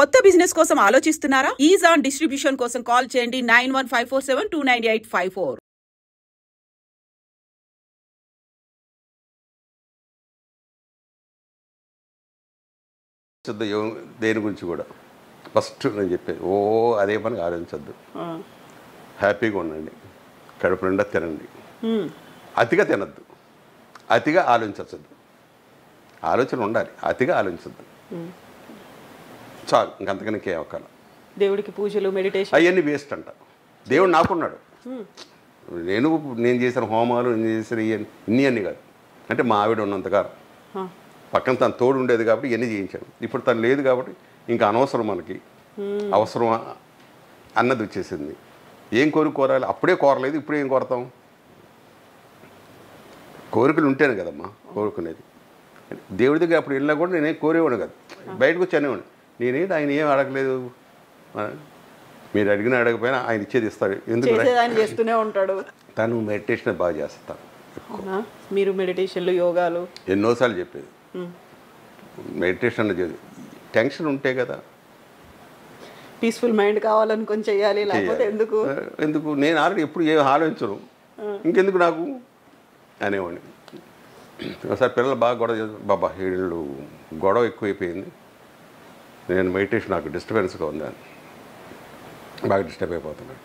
కొత్త బిజినెస్ కోసం ఆలోచిస్తున్నారా? ఈజ్ ఆన్ డిస్ట్రిబ్యూషన్ కోసం కాల్ చేయండి 9154729854. దేని గురించి కూడా ఫస్ట్ నేను చెప్పేది అదే పని ఆలోచించద్దు, హ్యాపీగా ఉండండి, కడుపు నిండా తినండి, అతిగా తినద్దు, అతిగా ఆలోచించద్దు. ఆలోచన ఉండాలి, అతిగా ఆలోచించద్దు, చాలు. ఇంకంతకని ఇంకేం అవ్వాలి. దేవుడికి పూజలు మెడిటేషన్ అవన్నీ వేస్ట్ అంట. దేవుడు నాకున్నాడు, నేను చేసిన హోమాలు, నేను చేసిన ఇన్ని అన్నీ కాదు. అంటే మా ఆవిడ ఉన్నంతకాలం పక్కన తను తోడు ఉండేది కాబట్టి ఇవన్నీ చేయించాను. ఇప్పుడు తను లేదు కాబట్టి ఇంకా అనవసరం, మనకి అవసరం అన్నది వచ్చేసింది. ఏం కోరాలి? అప్పుడే కోరలేదు, ఇప్పుడు ఏం కోరతాం? కోరికలు ఉంటేనే కదమ్మా కోరుకునేది. దేవుడి దగ్గర అప్పుడు వెళ్ళినా కూడా నేనేం కోరేవాడు కాదు, బయటకు వచ్చి అనేవాడు. నేనేంటి ఆయన ఏం అడగలేదు, మీరు అడిగినా అడగపోయినా ఆయన ఇచ్చేది ఇస్తారు. ఎందుకు చేస్తూనే ఉంటాడు. తను మెడిటేషన్ బాగా చేస్తాను. మీరు మెడిటేషన్లు యోగాలు ఎన్నోసార్లు చెప్పేది. మెడిటేషన్ టెన్షన్ ఉంటే కదా, పీస్ఫుల్ మైండ్ కావాలనుకొని చేయాలి, లేకపోతే ఎందుకు నేను ఆల్రెడీ ఎప్పుడు ఏం ఆలోచించను, ఇంకెందుకు నాకు అనేవాడిని. ఒకసారి పిల్లలు బాగా గొడవ చేస్తారు, బాబా వీళ్ళు గొడవ ఎక్కువైపోయింది, నేను మెడిటేషన్ నాకు డిస్టర్బెన్స్గా ఉందని, బాగా డిస్టర్బ్ అయిపోతున్నాడు.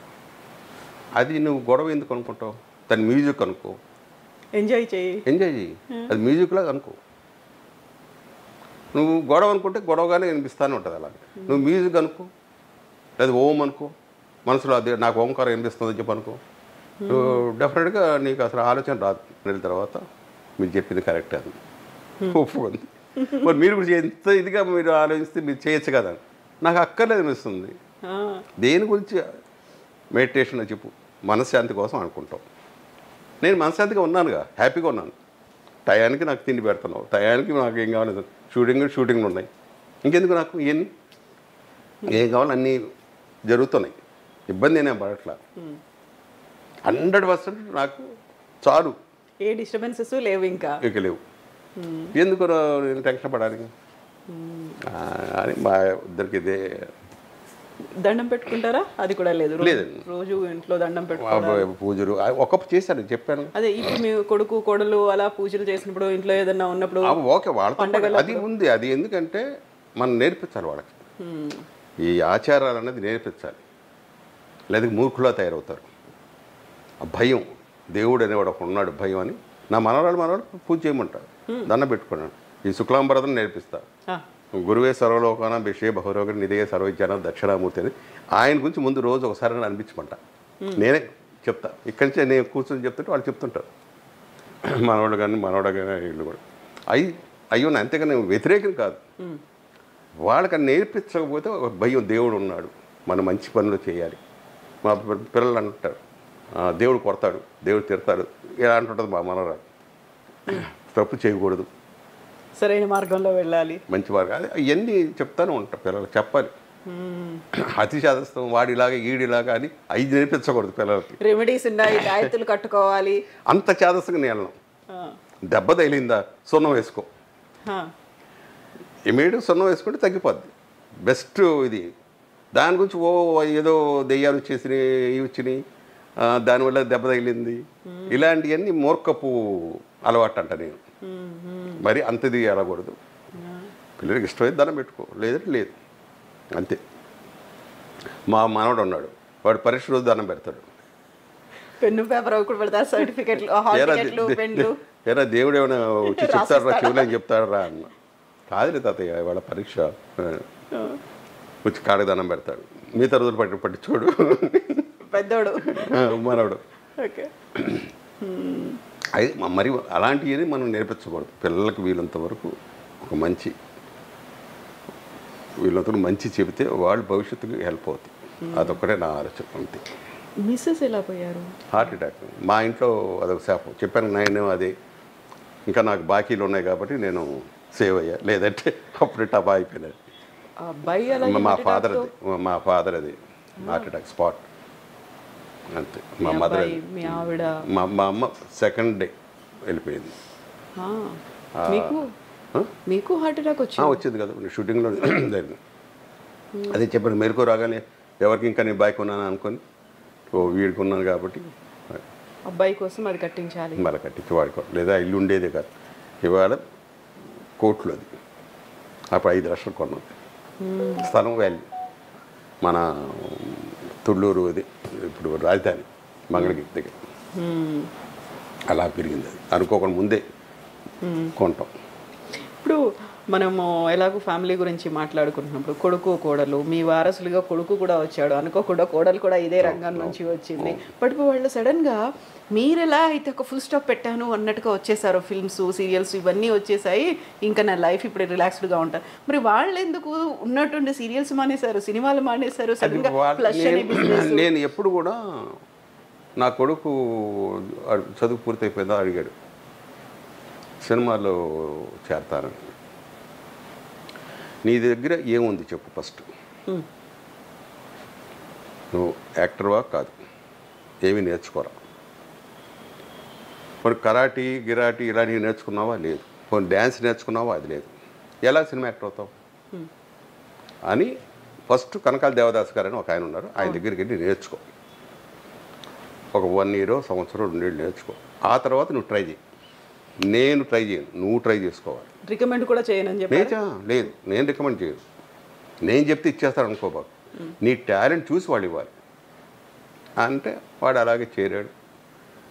అది నువ్వు గొడవ ఎందుకు అనుకుంటావు? దాని మ్యూజిక్ అనుకో, ఎంజాయ్ చేయి. అది మ్యూజిక్లాగా అనుకో. నువ్వు గొడవ అనుకుంటే గొడవగానే వినిపిస్తానే ఉంటుంది. అలాగే నువ్వు మ్యూజిక్ అనుకో, లేదా ఓం అనుకో, మనసులో అది నాకు ఓంకారం వినిపిస్తుందని చెప్పి అనుకో, డెఫినెట్గా నీకు అసలు ఆలోచన రాదు. వెళ్ళిన తర్వాత మీరు చెప్పింది కరెక్ట్ అది ఒప్పుకుంది. మరి మీరు కూడా ఎంత ఇదిగా మీరు ఆలోచిస్తే మీరు చేయొచ్చు కదా, నాకు అక్కర్లేదు అనిపిస్తుంది. దేని గురించి మెడిటేషన్ చెప్పు? మనశ్శాంతి కోసం అనుకుంటాం. నేను మనశ్శాంతిగా ఉన్నానుగా, హ్యాపీగా ఉన్నాను. టయానికి నాకు తిండి పెడుతున్నావు, టయానికి నాకు ఏం కావాలి, షూటింగ్లు ఉన్నాయి, ఇంకెందుకు నాకు ఇవన్నీ? ఏం కావాలి అన్నీ జరుగుతున్నాయి, ఇబ్బంది నేనే పడట్లా. 100% నాకు చాలు, ఏ డిస్టర్బెన్సెస్ లేవు, ఇంకా లేవు. ఎందుకు నేను టెన్షన్ పడాలి అని మా ఇద్దరికి ఇదే. దండం పెట్టుకుంటారా? అది కూడా లేదు, లేదండి. రోజు ఇంట్లో దండం పెట్టుకుంటారు, పూజలు ఒక చేశాను, చెప్పాను. అదే ఇప్పుడు మీ కొడుకు కోడలు అలా పూజలు చేసినప్పుడు, ఇంట్లో ఏదన్నా ఉన్నప్పుడు ఓకే వాళ్ళతో అది ఉంది. అది ఎందుకంటే మనం నేర్పించాలి వాళ్ళకి, ఈ ఆచారాలు అనేది నేర్పించాలి, లేదా మూర్ఖులా తయారవుతారు. ఆ భయం, దేవుడు అనేవాడు ఒక ఉన్నాడు భయం అని. నా మనవాళ్ళు పూజ చేయమంటారు, దండం పెట్టుకున్నాను. ఈ శుక్లాంబరదం నేర్పిస్తా. గురువే సర్వలోకాన విషయ బహురోగ నిధే సర్వజ్ఞాన దక్షిణామూర్తి అని ఆయన గురించి ముందు రోజు ఒకసారి అనిపించమంట. నేనే చెప్తా, ఇక్కడి నుంచి నేను కూర్చొని చెప్తుంటే వాళ్ళు చెప్తుంటారు, మనవాళ్ళు కానీ మనవాడు కానీ వీళ్ళు కూడా. అయ్యో అంతేగాని వ్యతిరేకం కాదు. వాళ్ళకని నేర్పించకపోతే ఒక భయం, దేవుడు ఉన్నాడు, మనం మంచి పనులు చేయాలి. మా పిల్లలు అంటారు దేవుడు కొడతాడు, దేవుడు తిడతాడు, ఇలా అంటుంటుంది మా మనవరాలు. తప్పు చేయకూడదు, సరైన మార్గంలో వెళ్ళాలి, మంచి మార్గం. అది ఇవన్నీ చెప్తాను ఉంటా, పిల్లలకు చెప్పాలి. అతి శాదస్తం వాడిలాగా ఈడిలాగా అని అవి నేర్పించకూడదు పిల్లలకి. రెమెడీస్ ఉన్నాయి, గాయత్తులు కట్టుకోవాలి, అంత చాదస్తంగా నేను దెబ్బ తగిలిందా సున్నం వేసుకో, ఇమీడియట్ సున్నం వేసుకుంటే తగ్గిపోద్ది. బెస్ట్ ఇది. దాని గురించి ఏదో దెయ్యాలు వచ్చేసినాయి, ఇవి వచ్చినాయి, దానివల్ల దెబ్బ తగిలింది, ఇలాంటివన్నీ మూర్ఖపు అలవాటు అంట. నేను మరి అంతది అలకూడదు. పిల్లలకి ఇష్టమైతే దండం పెట్టుకో, లేదంటే లేదు, అంతే. మా మనవడు ఉన్నాడు, వాడు పరీక్ష రోజు దండం పెడతాడు, పెన్ను పేపర్ సర్టిఫికెట్లు, ఏరా దేవుడు ఏమైనా వచ్చి చెప్తాడరా, చెవులు అని చెప్తాడరా అన్న. కాదులే తాతయ్య వాళ్ళ పరీక్ష, వచ్చి కాడకి దండం పెడతాడు. మిగతా రోజులు పట్టించుకోడు పెద్దోడు మనవడు. అది మరి అలాంటివి మనం నేర్పించకూడదు పిల్లలకి. వీళ్ళంత వరకు ఒక మంచి చెబితే వాళ్ళు భవిష్యత్తుకి హెల్ప్ అవుతుంది. అదొక్కటే నా ఆలోచన, అంతే. మిస్సెస్ ఎలా పోయారు? Heart attack. మా ఇంట్లో అదొక శాపం. చెప్పాను నేను, అదే ఇంకా నాకు బాకీలు ఉన్నాయి కాబట్టి నేను సేవ్ అయ్యా, లేదంటే అప్పుడు టబా అయిపోయినది. మా ఫాదర్ అది హార్ట్ అటాక్ స్పాట్, అంతే. మా మదర్, మా అమ్మ సెకండ్ డే వెళ్ళిపోయింది. మీకు హార్ట్ అటాక్ వచ్చింది కదా షూటింగ్లో జరిగింది. అదే చెప్పాను, మెరుకు రాగానే ఎవరికి ఇంకా నేను బైక్ ఉన్నాను అనుకొని వీడికి ఉన్నాను కాబట్టి అబ్బాయి కోసం అది కట్టించాలి, మళ్ళీ కట్టించి వాడుకో, లేదా ఇల్లు ఉండేదే కాదు. ఇవాళ కోట్లు అది, అప్పుడు 5 లక్షలు కొన్నాం స్థలం వాల్యూ. మన తుళ్ళూరు అది ఇప్పుడు రాజధాని మంగళగిరి దగ్గర అలా పెరిగింది. అది అనుకోకుండా ముందే కొంటాం. ఇప్పుడు మనము ఎలాగో ఫ్యామిలీ గురించి మాట్లాడుకుంటున్నప్పుడు కొడుకు కోడలు, మీ వారసులుగా కొడుకు కూడా వచ్చాడు, అనుకోకుండా కోడలు కూడా ఇదే రంగం నుంచి వచ్చింది. బట్ వాళ్ళు సడన్గా మీరు ఎలా అయితే ఒక ఫుల్ స్టాప్ పెట్టాను అన్నట్టుగా వచ్చేసారు, ఫిల్మ్స్ సీరియల్స్ ఇవన్నీ వచ్చేసాయి, ఇంకా నా లైఫ్ ఇప్పుడు రిలాక్స్డ్గా ఉంటాను. మరి వాళ్ళు ఎందుకు ఉన్నట్టుండి సీరియల్స్ మానేశారు, సినిమాలు మానేశారు సడన్గా? నేను ఎప్పుడు కూడా నా కొడుకు చదువు పూర్తయిపోయిందా అడిగాడు, సినిమాలో చేరతానని. నీ దగ్గర ఏముంది చెప్పు ఫస్ట్, నువ్వు యాక్టర్వా కాదు, ఏమీ నేర్చుకోరా, కొన్ని కరాటీ గిరాటీ ఇలాంటివి నేర్చుకున్నావా లేదు, కొన్ని డ్యాన్స్ నేర్చుకున్నావా అది లేదు, ఎలా సినిమా యాక్టర్ అవుతావు అని ఫస్ట్ కనకాల దేవదాస్ గారు అని ఒక ఆయన ఉన్నారు, ఆయన దగ్గరికి వెళ్ళి నేర్చుకో. ఒక 1 year సంవత్సరం 2 years నేర్చుకో, ఆ తర్వాత నువ్వు ట్రై చేయి. నేను ట్రై చేయను, నువ్వు ట్రై చేసుకోవాలి. రికమెండ్ కూడా చేయనని చెప్పి లేదు, నేను రికమెండ్ చేయను, నేను చెప్తే ఇచ్చేస్తాను అనుకోబాకు, నీ టాలెంట్ చూసి వాళ్ళు ఇవ్వాలి అంటే. వాడు అలాగే చేరాడు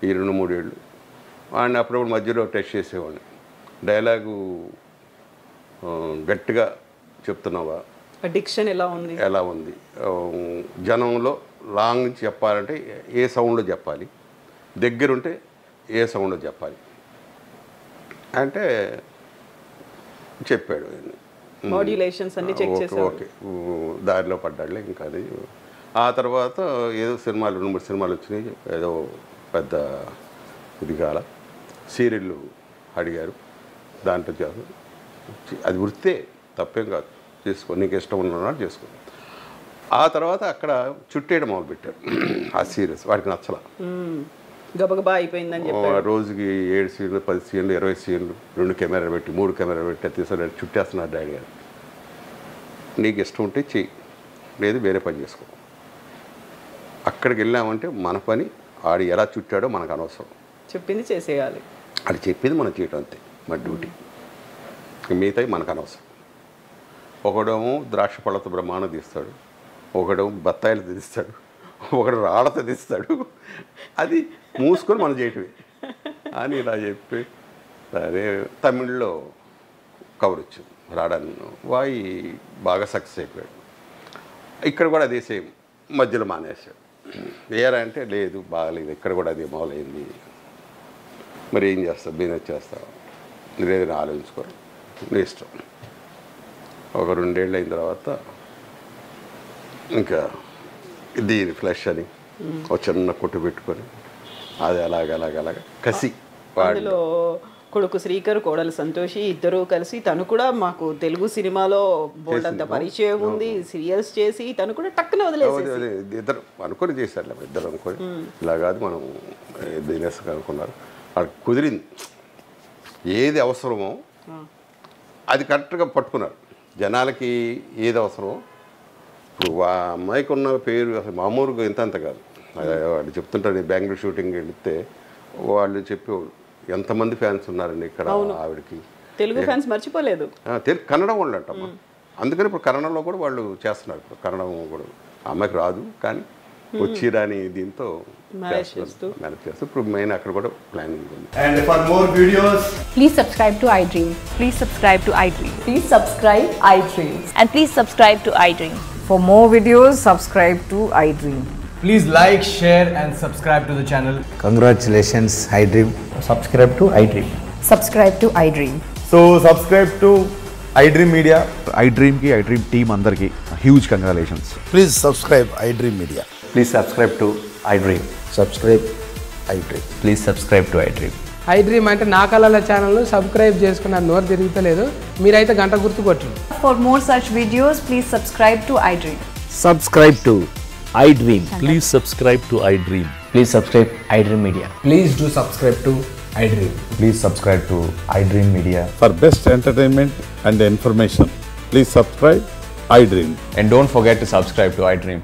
ఈ 2-3 ఏళ్ళు. వాడిని అప్పుడప్పుడు మధ్యలో టెస్ట్ చేసేవాడిని, డైలాగు గట్టిగా చెప్తున్నావా, డిక్షన్ ఎలా ఉంది, జనంలో లాంగ్ నుంచి చెప్పాలంటే ఏ సౌండ్లో చెప్పాలి, దగ్గరుంటే ఏ సౌండ్లో చెప్పాలి అంటే చెప్పాడు. మాడ్యులేషన్స్ అన్ని చెక్ చేశాడు. ఓకే, దారిలో పడ్డాడులే. ఇంకా అది ఆ తర్వాత ఏదో సినిమాలు 2-3 సినిమాలు వచ్చినాయి, ఏదో పెద్ద ఇది కాల సీరియళ్ళు అడిగారు, దాంట్లో అది వృత్తే, తప్పేం కాదు, చేసుకో, నీకు ఇష్టం ఉన్నవాడు చేసుకో. ఆ తర్వాత అక్కడ చుట్టేయడం మొదలుపెట్టారు ఆ సీరియల్స్, వాడికి నచ్చలా, గబగబా అయిపోయిందని చెప్పి రోజుకి 7 సీన్లు 10 సీన్లు 20 సీన్లు 2 కెమెరాలు పెట్టి 3 కెమెరాలు పెట్టి తీసుకుని చుట్టేస్తున్నారు డాడీ గారు. నీకు ఇష్టం ఉంటే చెయ్యి, లేదు వేరే పని చేసుకో. అక్కడికి వెళ్ళామంటే మన పని ఆడు ఎలా చుట్టాడో మనకు అనవసరం, చెప్పింది చేసేయాలి, అది చెప్పింది మనం చేయటం అంతే మన డ్యూటీ, మిగతాయి మనకు అనవసరం. ఒకడేమో ద్రాక్ష పళ్ళతో బ్రహ్మాండం తీస్తాడు, ఒకడేమో బత్తాయిలు తీస్తాడు, ఒకడు రాళ్ళతో తీస్తాడు, అది మూసుకొని మనం చేయటమే అని ఇలా చెప్పి సరే తమిళ్లో కవర్ వచ్చింది రాడాన్ని, వాయి బాగా సక్సెస్ అయిపోయాడు. ఇక్కడ కూడా అదే సేమ్, మధ్యలో మానేశాడు. వేరే అంటే లేదు బాగలేదు, ఇక్కడ కూడా అదే మొదలైంది, మరి ఏం చేస్తావు, బిజినెస్ చేస్తావు, లేదని ఆలోచించుకోరు, నీ ఇష్టం. ఒక 2 ఏళ్ళు అయిన తర్వాత ఇంకా దీని ఫ్లష్ అని ఒక చిన్న కొట్టు పెట్టుకొని అది అలాగ కసి. అందులో కొడుకు శ్రీకర్, కోడలు సంతోషి ఇద్దరు కలిసి, తను కూడా మాకు తెలుగు సినిమాలో బోల్డంత పరిచయం ఉంది, సీరియల్స్ చేసి తను కూడా టక్కున వదిలేసి ఇద్దరు అనుకొని చేశారు, ఇద్దరు అనుకొని ఇలా కాదు మనం బిజినెస్ అనుకున్నారు. వాళ్ళకి కుదిరింది, ఏది అవసరమో అది కరెక్ట్గా పట్టుకున్నారు. జనాలకి ఏది అవసరమో, ఇప్పుడు ఆ అమ్మాయికి ఉన్న పేరు అసలు మామూలుగా ఇంత కాదు. వాళ్ళు చెప్తుంటారు, బెంగళూరు షూటింగ్ వెళితే వాళ్ళు చెప్పేవాళ్ళు ఎంతమంది ఫ్యాన్స్ ఉన్నారండి ఇక్కడ ఆవిడకి. తెలుగు ఫ్యాన్స్ మర్చిపోలేదు, కన్నడ వాళ్ళు అంటమ్మా. అందుకని ఇప్పుడు కన్నడలో కూడా వాళ్ళు చేస్తున్నారు. ఇప్పుడు కన్నడం కూడా అమ్మాయికి రాదు, కానీ వచ్చి రాని దీంతో మేనేజ్ చేస్తూ ఇప్పుడు మెయిన్ అక్కడ కూడా ప్లానింగ్ ఉంది. And for more videos, please subscribe to iDream. Please subscribe to iDream. Please subscribe iDream. And please subscribe to iDream. For more videos, subscribe to iDream. please like, share and subscribe to the channel. Congratulations, iDream. Subscribe to iDream. Subscribe to iDream. So subscribe to iDream Media. iDream ki iDream team andarki huge congratulations. Please subscribe iDream Media. Please subscribe to iDream. Subscribe iDream. Please subscribe to iDream. iDream అంటే నా కళల ఛానల్ను subscribe చేసుకున్న నోరు తిరుగుతలేదు, మీరైతే గంట గుర్తు కొట్టండి. For more such videos, please subscribe to iDream. Subscribe to iDream. Please subscribe to iDream. Please subscribe iDream Media. Please do subscribe to iDream. Please subscribe to iDream Media. For best entertainment and information, please subscribe iDream. And don't forget to subscribe to iDream.